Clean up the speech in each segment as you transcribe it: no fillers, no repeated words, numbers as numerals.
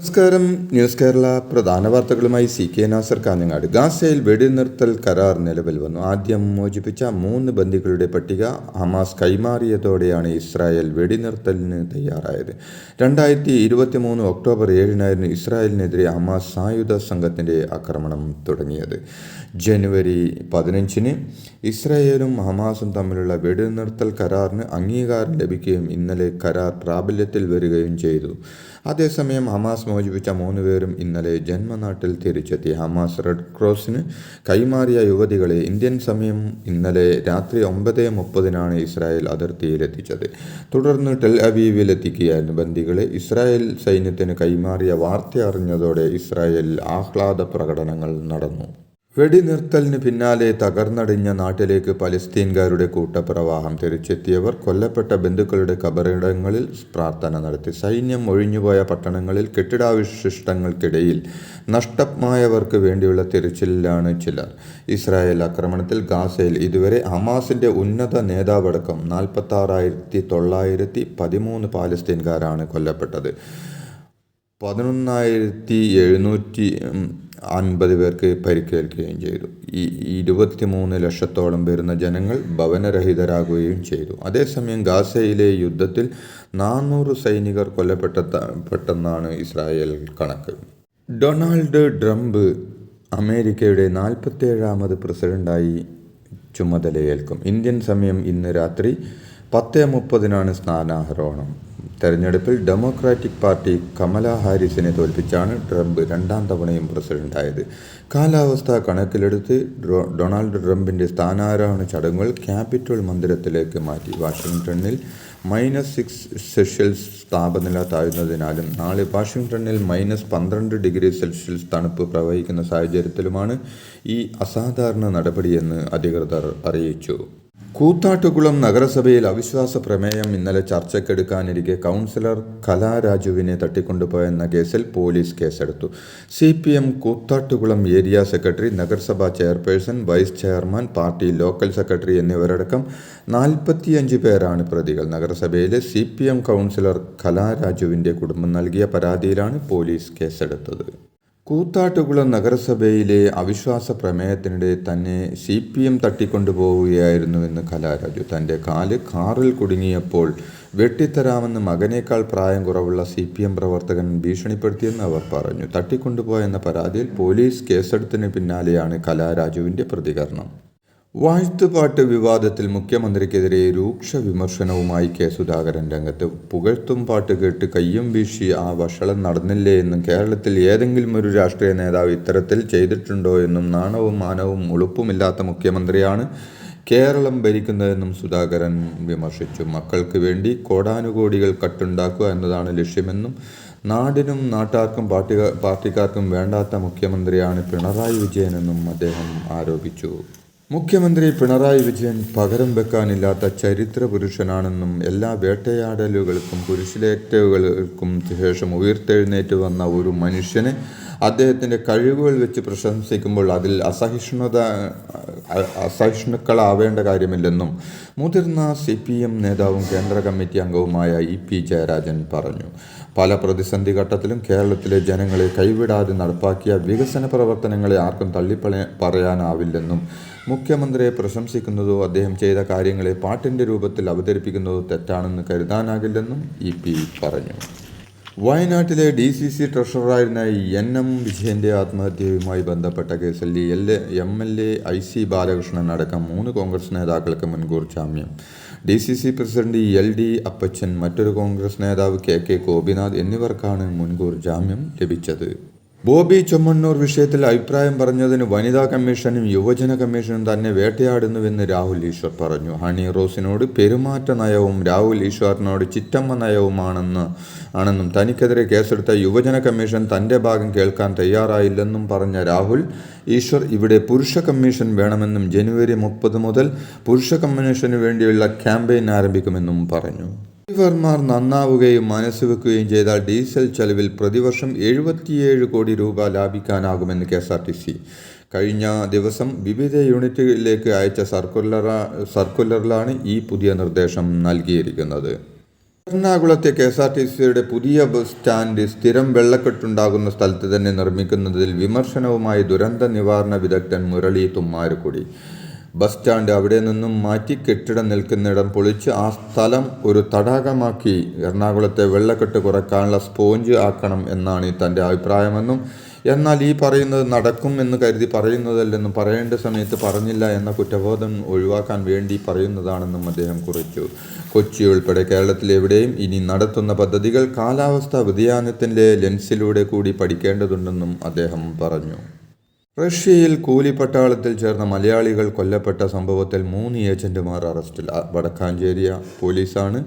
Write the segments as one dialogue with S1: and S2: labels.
S1: നമസ്കാരം. ന്യൂസ് കേരള പ്രധാന വാർത്തകളുമായി CK നാസർ കാഞ്ഞങ്ങാട്. ഗാസയിൽ വെടിനിർത്തൽ കരാർ നിലവിൽ വന്നു. ആദ്യം മോചിപ്പിച്ച 3 ബന്ദികളുടെ പട്ടിക ഹമാസ് കൈമാറിയതോടെയാണ് ഇസ്രായേൽ വെടിനിർത്തലിന് തയ്യാറായത്. 2023 ഒക്ടോബർ 7 ഇസ്രായേലിനെതിരെ ഹമാസ് സായുധ സംഘത്തിൻ്റെ ആക്രമണം തുടങ്ങിയത്. ജനുവരി 15 ഇസ്രായേലും ഹമാസും തമ്മിലുള്ള വെടിനിർത്തൽ കരാറിന് അംഗീകാരം ലഭിക്കുകയും ഇന്നലെ കരാർ പ്രാബല്യത്തിൽ വരികയും ചെയ്തു. അതേസമയം ഹമാസ് മോചിപ്പിച്ച 3 പേരും ഇന്നലെ ജന്മനാട്ടിൽ തിരിച്ചെത്തി. ഹമാസ് റെഡ് ക്രോസിന് കൈമാറിയ യുവതികളെ ഇന്ത്യൻ സമയം ഇന്നലെ രാത്രി 9:30 ഇസ്രായേൽ അതിർത്തിയിലെത്തിച്ചത്. തുടർന്ന് ടെൽ അവീവിലെത്തിക്കുകയായിരുന്നു. ബന്ദികളെ ഇസ്രായേൽ സൈന്യത്തിന് കൈമാറിയ വാർത്ത അറിഞ്ഞതോടെ ഇസ്രായേലിൽ ആഹ്ലാദ പ്രകടനങ്ങൾ നടന്നു. വെടിനിർത്തലിന് പിന്നാലെ തകർന്നടിഞ്ഞ നാട്ടിലേക്ക് പലസ്തീൻകാരുടെ കൂട്ടപ്രവാഹം. തിരിച്ചെത്തിയവർ കൊല്ലപ്പെട്ട ബന്ധുക്കളുടെ കബറിടങ്ങളിൽ പ്രാർത്ഥന നടത്തി. സൈന്യം ഒഴിഞ്ഞുപോയ പട്ടണങ്ങളിൽ കെട്ടിടാവശിഷ്ടങ്ങൾക്കിടയിൽ നഷ്ടമായവർക്ക് വേണ്ടിയുള്ള തിരച്ചിലിലാണ് ചിലർ. ഇസ്രായേൽ ആക്രമണത്തിൽ ഗാസയിൽ ഇതുവരെ ഹമാസിൻ്റെ ഉന്നത നേതാവടക്കം 46,913 പാലസ്തീൻകാരാണ് കൊല്ലപ്പെട്ടത്. 11,750 പേർക്ക് പരിക്കേൽക്കുകയും ചെയ്തു. 23 ലക്ഷത്തോളം വരുന്ന ജനങ്ങൾ ഭവനരഹിതരാകുകയും ചെയ്തു. അതേസമയം ഗാസയിലെ യുദ്ധത്തിൽ 400 സൈനികർ കൊല്ലപ്പെട്ടെന്നാണ് ഇസ്രായേൽ കണക്ക്. ഡൊണാൾഡ് ട്രംപ് അമേരിക്കയുടെ 47ാമത് പ്രസിഡന്റായി ചുമതലയേൽക്കും. ഇന്ത്യൻ സമയം ഇന്ന് രാത്രി 10:30 സ്ഥാനാരോഹണം. തെരഞ്ഞെടുപ്പിൽ ഡെമോക്രാറ്റിക് പാർട്ടി കമല ഹാരിസിനെ തോൽപ്പിച്ചാണ് ട്രംപ് 2ാം തവണയും പ്രസിഡന്റായത്. കാലാവസ്ഥ കണക്കിലെടുത്ത് ഡൊണാൾഡ് ട്രംപിൻ്റെ സ്ഥാനാരോഹണ ചടങ്ങുകൾ ക്യാപിറ്റൽ മന്ദിരത്തിലേക്ക് മാറ്റി. വാഷിംഗ്ടണിൽ -6°C താപനില താഴ്ന്നതിനാലും നാളെ വാഷിംഗ്ടണിൽ -12°C തണുപ്പ് പ്രവഹിക്കുന്ന സാഹചര്യത്തിലുമാണ് ഈ അസാധാരണ നടപടിയെന്ന് അധികൃതർ അറിയിച്ചു. കൂത്താട്ടുകുളം നഗരസഭയിൽ അവിശ്വാസ പ്രമേയം ഇന്നലെ ചർച്ചയ്ക്കെടുക്കാനിരിക്കെ കൗൺസിലർ കലാരാജുവിനെ തട്ടിക്കൊണ്ടുപോയെന്ന കേസിൽ പോലീസ് കേസെടുത്തു. CPM കൂത്താട്ടുകുളം ഏരിയ സെക്രട്ടറി, നഗരസഭാ chairperson, vice chairman, party local secretary എന്നിവരടക്കം 45 പേരാണ് പ്രതികൾ. നഗരസഭയിലെ CPM കൗൺസിലർ കലാരാജുവിൻ്റെ കുടുംബം നൽകിയ പരാതിയിലാണ് പോലീസ് കേസെടുത്തത്. കൂത്താട്ടുകുളം നഗരസഭയിലെ അവിശ്വാസ പ്രമേയത്തിനിടെ തന്നെ CPM തട്ടിക്കൊണ്ടുപോവുകയായിരുന്നുവെന്ന് കലാരാജു. തൻ്റെ കാറിൽ കുടുങ്ങിയപ്പോൾ വെട്ടിത്തരാമെന്ന് മകനേക്കാൾ പ്രായം കുറവുള്ള CPM പ്രവർത്തകൻ ഭീഷണിപ്പെടുത്തിയെന്ന് അവർ പറഞ്ഞു. തട്ടിക്കൊണ്ടുപോയെന്ന പരാതിയിൽ പോലീസ് കേസെടുത്തതിന് പിന്നാലെയാണ് കലാരാജുവിൻ്റെ പ്രതികരണം. വാഴ്ത്തുപാട്ട് വിവാദത്തിൽ മുഖ്യമന്ത്രിക്കെതിരെ രൂക്ഷ വിമർശനവുമായി K. സുധാകരൻ രംഗത്ത്. പുകഴ്ത്തും പാട്ട് കേട്ട് കയ്യും വീശി ആ വഷളം നടന്നില്ലേ എന്നും കേരളത്തിൽ ഏതെങ്കിലും ഒരു രാഷ്ട്രീയ നേതാവ് ഇത്തരത്തിൽ ചെയ്തിട്ടുണ്ടോ എന്നും നാണവും മാനവും ഉളുപ്പുമില്ലാത്ത മുഖ്യമന്ത്രിയാണ് കേരളം ഭരിക്കുന്നതെന്നും സുധാകരൻ വിമർശിച്ചു. മക്കൾക്ക് വേണ്ടി കോടാനുകോടികൾ കട്ടുണ്ടാക്കുക എന്നതാണ് ലക്ഷ്യമെന്നും നാടിനും നാട്ടാർക്കും പാർട്ടിക്കാർക്കും വേണ്ടാത്ത മുഖ്യമന്ത്രിയാണ് പിണറായി വിജയനെന്നും അദ്ദേഹം ആരോപിച്ചു. മുഖ്യമന്ത്രി പിണറായി വിജയൻ പകരം വെക്കാനില്ലാത്ത ചരിത്ര പുരുഷനാണെന്നും എല്ലാ വേട്ടയാടലുകൾക്കും കുരിശിലേറ്റലുകൾക്കും ശേഷം ഉയർത്തെഴുന്നേറ്റ് വന്ന ഒരു മനുഷ്യനെ അദ്ദേഹത്തിൻ്റെ കഴിവുകൾ വെച്ച് പ്രശംസിക്കുമ്പോൾ അതിൽ അസഹിഷ്ണുക്കളാവേണ്ട കാര്യമില്ലെന്നും മുതിർന്ന CPM നേതാവും കേന്ദ്ര കമ്മിറ്റി അംഗവുമായ EP ജയരാജൻ പറഞ്ഞു. പല പ്രതിസന്ധി ഘട്ടത്തിലും കേരളത്തിലെ ജനങ്ങളെ കൈവിടാതെ നടപ്പാക്കിയ വികസന പ്രവർത്തനങ്ങളെ ആർക്കും പറയാനാവില്ലെന്നും മുഖ്യമന്ത്രിയെ പ്രശംസിക്കുന്നതോ അദ്ദേഹം ചെയ്ത കാര്യങ്ങളെ പാട്ടിൻ്റെ രൂപത്തിൽ അവതരിപ്പിക്കുന്നതോ തെറ്റാണെന്ന് കരുതാനാകില്ലെന്നും EP പറഞ്ഞു. വയനാട്ടിലെ DCC ട്രഷററായിരുന്ന NM വിജയൻ്റെ ആത്മഹത്യയുമായി ബന്ധപ്പെട്ട കേസിൽ MLA IC ബാലകൃഷ്ണൻ അടക്കം 3 കോൺഗ്രസ് നേതാക്കൾക്ക് മുൻകൂർ ജാമ്യം. DCC പ്രസിഡന്റ് LD അപ്പച്ചൻ, മറ്റൊരു കോൺഗ്രസ് നേതാവ് KK ഗോപിനാഥ് എന്നിവർക്കാണ് മുൻകൂർ ജാമ്യം ലഭിച്ചത്. ബോബി ചൊമ്മണ്ണൂർ വിഷയത്തിൽ അഭിപ്രായം പറഞ്ഞതിന് വനിതാ കമ്മീഷനും യുവജന കമ്മീഷനും തന്നെ വേട്ടയാടുന്നുവെന്ന് രാഹുൽ ഈശ്വർ പറഞ്ഞു. ഹണി റോസിനോട് പെരുമാറ്റ നയവും രാഹുൽ ഈശ്വറിനോട് ചിറ്റമ്മ നയവുമാണെന്നും തനിക്കെതിരെ കേസെടുത്ത യുവജന കമ്മീഷൻ തൻ്റെ ഭാഗം കേൾക്കാൻ തയ്യാറായില്ലെന്നും പറഞ്ഞ രാഹുൽ ഈശ്വർ ഇവിടെ പുരുഷ കമ്മീഷൻ വേണമെന്നും ജനുവരി 30 മുതൽ പുരുഷ കമ്മീഷന് വേണ്ടിയുള്ള ക്യാമ്പയിൻ ആരംഭിക്കുമെന്നും പറഞ്ഞു. ഡ്രൈവർമാർ നന്നാവുകയും മനസ്സ് വെക്കുകയും ചെയ്താൽ ഡീസൽ ചെലവിൽ പ്രതിവർഷം 77 കോടി രൂപ ലാഭിക്കാനാകുമെന്ന് KSRTC കഴിഞ്ഞ ദിവസം വിവിധ യൂണിറ്റുകളിലേക്ക് അയച്ച സർക്കുലറിലാണ് ഈ പുതിയ നിർദ്ദേശം നൽകിയിരിക്കുന്നത്. എറണാകുളത്തെ KSRTCയുടെ പുതിയ ബസ് സ്റ്റാൻഡ് സ്ഥിരം വെള്ളക്കെട്ടുണ്ടാകുന്ന സ്ഥലത്ത് തന്നെ നിർമ്മിക്കുന്നതിൽ വിമർശനവുമായി ദുരന്ത നിവാരണ വിദഗ്ധൻ മുരളി തുമ്മാരുകുടി. ബസ് സ്റ്റാൻഡ് അവിടെ നിന്നും മാറ്റി കെട്ടിടം നിൽക്കുന്നിടം പൊളിച്ച് ആ സ്ഥലം ഒരു തടാകമാക്കി എറണാകുളത്തെ വെള്ളക്കെട്ട് കുറയ്ക്കാനുള്ള സ്പോഞ്ച് ആക്കണം എന്നാണ് തൻ്റെ അഭിപ്രായമെന്നും, എന്നാൽ ഈ പറയുന്നത് നടക്കും എന്ന് കരുതി പറയുന്നതല്ലെന്നും, പറയേണ്ട സമയത്ത് പറഞ്ഞില്ല എന്ന കുറ്റബോധം ഒഴിവാക്കാൻ വേണ്ടി പറയുന്നതാണെന്നും അദ്ദേഹം കുറിച്ചു. കൊച്ചി ഉൾപ്പെടെ കേരളത്തിലെവിടെയും ഇനി നടത്തുന്ന പദ്ധതികൾ കാലാവസ്ഥാ വ്യതിയാനത്തിൻ്റെ ലെൻസിലൂടെ കൂടി പഠിക്കേണ്ടതുണ്ടെന്നും അദ്ദേഹം പറഞ്ഞു. റഷ്യയിൽ കൂലിപ്പട്ടാളത്തിൽ ചേർന്ന മലയാളികൾ കൊല്ലപ്പെട്ട സംഭവത്തിൽ 3 ഏജന്റുമാർ അറസ്റ്റിൽ. വടക്കാഞ്ചേരി പോലീസാണ്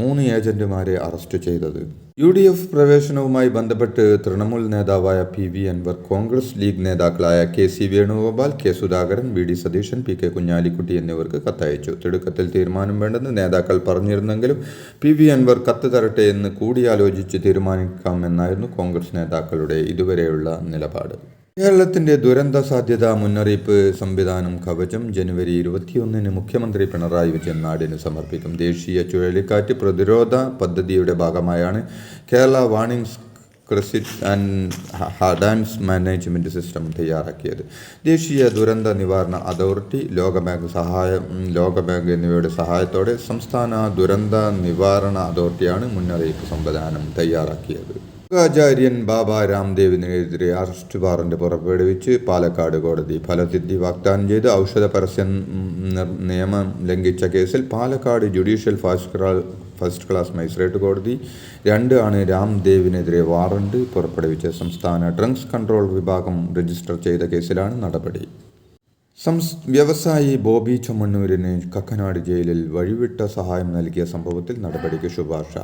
S1: 3 ഏജന്റുമാരെ അറസ്റ്റ് ചെയ്തത്. UDF പ്രവേശനവുമായി ബന്ധപ്പെട്ട് തൃണമൂൽ നേതാവായ PV അൻവർ, കോൺഗ്രസ് ലീഗ് നേതാക്കളായ KC Venugopal, K Sudhakaran, VD Satheesan, PK Kunhalikutty എന്നിവർക്ക് കത്തയച്ചു. തിടുക്കത്തിൽ തീരുമാനം വേണ്ടെന്ന് നേതാക്കൾ പറഞ്ഞിരുന്നെങ്കിലും PV അൻവർ കത്ത് തരട്ടെ എന്ന് കൂടിയാലോചിച്ച് തീരുമാനിക്കാമെന്നായിരുന്നു കോൺഗ്രസ് നേതാക്കളുടെ ഇതുവരെയുള്ള നിലപാട്. കേരളത്തിന്റെ ദുരന്ത സാധ്യതാ മുന്നറിയിപ്പ് സംവിധാനം കവചം ജനുവരി 21 മുഖ്യമന്ത്രി പിണറായി വിജയൻ നാടിന് സമർപ്പിക്കും. ദേശീയ ചുഴലിക്കാറ്റ് പ്രതിരോധ പദ്ധതിയുടെ ഭാഗമായാണ് കേരള വാർണിംഗ് ക്രിസിറ്റ് ആൻഡ് ഹാഡാൻസ് മാനേജ്മെൻറ്റ് സിസ്റ്റം തയ്യാറാക്കിയത്. ദേശീയ ദുരന്ത നിവാരണ അതോറിറ്റി, ലോകബാങ്ക് എന്നിവയുടെ സഹായത്തോടെ സംസ്ഥാന ദുരന്ത നിവാരണ അതോറിറ്റിയാണ് മുന്നറിയിപ്പ് സംവിധാനം തയ്യാറാക്കിയത്. യോഗാചാര്യൻ ബാബ രാംദേവിനെതിരെ അറസ്റ്റ് വാറന്റ് പുറപ്പെടുവിച്ച് പാലക്കാട് കോടതി. ഫലസിദ്ധി വാഗ്ദാനം ചെയ്ത് ഔഷധ പരസ്യ നിയമം ലംഘിച്ച കേസിൽ Palakkad judicial first class magistrate കോടതി 2 ആണ് രാംദേവിനെതിരെ വാറന്റ് പുറപ്പെടുവിച്ചത്. സംസ്ഥാന ഡ്രഗ്സ് കൺട്രോൾ വിഭാഗം രജിസ്റ്റർ ചെയ്ത കേസിലാണ് നടപടി. വ്യവസായി ബോബി ചമ്മണ്ണൂരിന് കക്കനാട് ജയിലിൽ വഴിവിട്ട സഹായം നൽകിയ സംഭവത്തിൽ നടപടിക്ക് ശുപാർശ.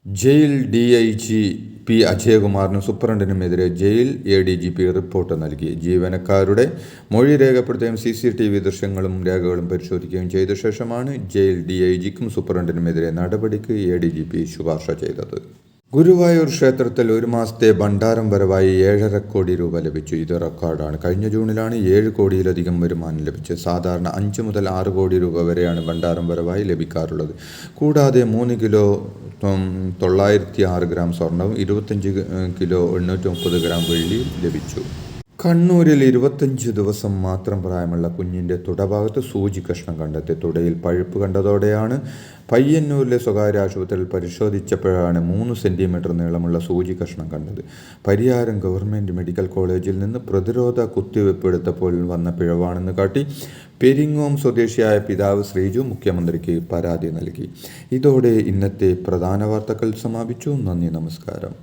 S1: ജയിൽ DIGP അജയകുമാറിനും സൂപ്രണ്ടിനുമെതിരെ ജയിൽ ADGP റിപ്പോർട്ട് നൽകി. ജീവനക്കാരുടെ മൊഴി രേഖപ്പെടുത്തുകയും CCTV ദൃശ്യങ്ങളും രേഖകളും പരിശോധിക്കുകയും ചെയ്ത ശേഷമാണ് ജയിൽ DIGക്കും സൂപ്രണ്ടിനുമെതിരെ നടപടിക്ക് ADGP ശുപാർശ ചെയ്തത്. ഗുരുവായൂർ ക്ഷേത്രത്തിൽ 1 മാസത്തെ ഭണ്ഡാരം വരവായി 7.5 കോടി രൂപ ലഭിച്ചു. ഇത് റെക്കോർഡാണ്. കഴിഞ്ഞ ജൂണിലാണ് 7 കോടിയിലധികം വരുമാനം ലഭിച്ചത്. സാധാരണ 5 മുതൽ 6 കോടി രൂപ വരെയാണ് ഭണ്ഡാരം വരവായി ലഭിക്കാറുള്ളത്. കൂടാതെ 3 കിലോ 906 ഗ്രാം സ്വർണവും 25 കിലോ 830 ഗ്രാം വെള്ളിയും ലഭിച്ചു. കണ്ണൂരിൽ 25 ദിവസം മാത്രം പ്രായമുള്ള കുഞ്ഞിൻ്റെ തുടഭാഗത്ത് സൂചി കഷ്ണം കണ്ടെത്തി. തുടയിൽ പഴുപ്പ് കണ്ടതോടെയാണ് പയ്യന്നൂരിലെ സ്വകാര്യ ആശുപത്രിയിൽ പരിശോധിച്ചപ്പോഴാണ് 3 സെൻറ്റിമീറ്റർ നീളമുള്ള സൂചി കഷ്ണം കണ്ടത്. പരിയാരം ഗവൺമെൻറ് മെഡിക്കൽ കോളേജിൽ നിന്ന് പ്രതിരോധ കുത്തിവയ്പ് എടുത്തപ്പോൾ വന്ന പിഴവാണെന്ന് കാട്ടി പെരിങ്ങോം സ്വദേശിയായ പിതാവ് ശ്രീജു മുഖ്യമന്ത്രിക്ക് പരാതി നൽകി. ഇതോടെ ഇന്നത്തെ പ്രധാന വാർത്തകൾ സമാപിച്ചു. നന്ദി, നമസ്കാരം.